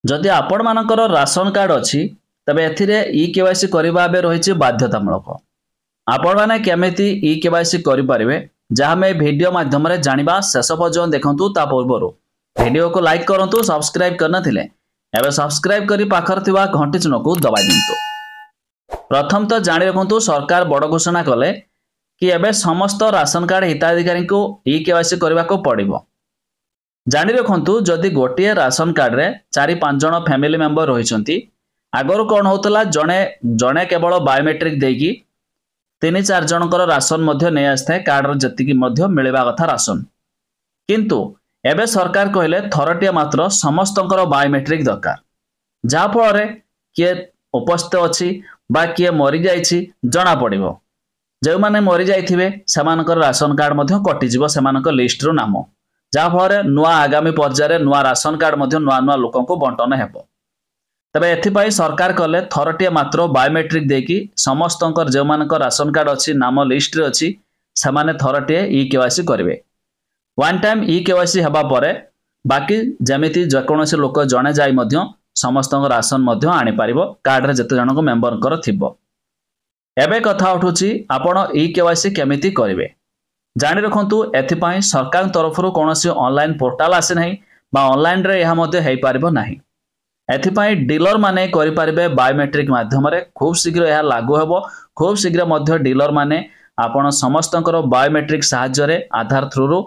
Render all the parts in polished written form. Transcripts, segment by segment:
जदि आपण मानकर राशन कार्ड अच्छी तबे एथिरे ई केवाईसी करबा बे रहिछि बाध्यतामूलक। आपण माने केमिति ई केवाईसी करि परिबे जहाँ में वीडियो माध्यम रे जानिबा शेष पर्यंत देखंतु ता पूर्वरु वीडियो को लाइक करंतु सब्सक्राइब करना थिले एबे सब्सक्राइब करी पाखर थिबा घंटी चिन्ह को दबाइ दिंतु। प्रथम तो जानि रखंतु सरकार बड़ घोषणा कले कि एबे समस्त राशन कार्ड हिताधिकारी को ई केवाईसी करबा को पड़िबो। जानि रखंतु जदि गोटिए राशन कार्ड रे 4-5 जण फैमिली मेंबर रहिसंती आगर कोन होतला जणे जणे केवल बायोमेट्रिक देकी 3-4 जनकर राशन मध्य नहीं आसଥାଏ कार्ड जतिकी मध्य मिलवा कथा राशन। किंतु एबे सरकार कहले थरटिया मात्र समस्तंकर बायोमेट्रिक दरकार जहाँ फल किए उपस्थित अच्छी बा किए मरी जाइछि जना पड़िबो। जो माने मरी जाइथिबे सेमानकर राशन कार्ड मध्य कटिजिबो सेमानकर लिस्ट रो नाम जहाँ फल नुआ आगामी पर्यायर नुआ राशन कार्ड मध्य नुआ नुआ लोकन को बंटन हेबो। तबे एथिपाई सरकार कले थरटिया मात्र बायोमेट्रिक देकी समस्तंकर जो मानकर राशन कार्ड अच्छी नाम लिस्ट रे अच्छी सेमाने थरटिए ई केवाईसी करिवे। वन टाइम ई केवाईसी हेबा परे बाकी जेमिति जेकोनोसी लोक जणे जाई मध्य समस्तंकर राशन मध्य आनी पारिबो कार्ड रे जते जनक मेंबरकर थिबो। एबे कथा उठुची आपण ई केवाईसी केमिति करिवे जानि रखंतु। एथिपाई सरकार तरफरु कोनोसी ऑनलाइन पोर्टल आसे नाही बा ऑनलाइन रे यहा मध्य हेई पारिबो नाही। एथिपाई डीलर माने करि पारिबे बायोमेट्रिक माध्यम रे खूब शीघ्र यह लागू हेबो। खूब शीघ्र मध्य डीलर माने आपण समस्तंकर बायोमेट्रिक सहाय्य रे आधार थ्रू रो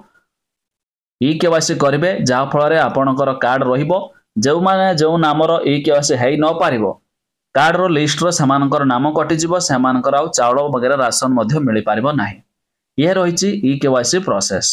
ई केवाईसी करिवे जहाँ फल आपणकर कार्ड रहिबो। जो माने जो नामर ई केवाईसी हेई न पारिबो कार्ड रो लिस्ट रो समानकर नाम कटिजिबो सेमानकर आउ चाउल वगैरह राशन मध्य मिली पारिबो नाही। यह रहिछि ई केवाईसी प्रोसेस।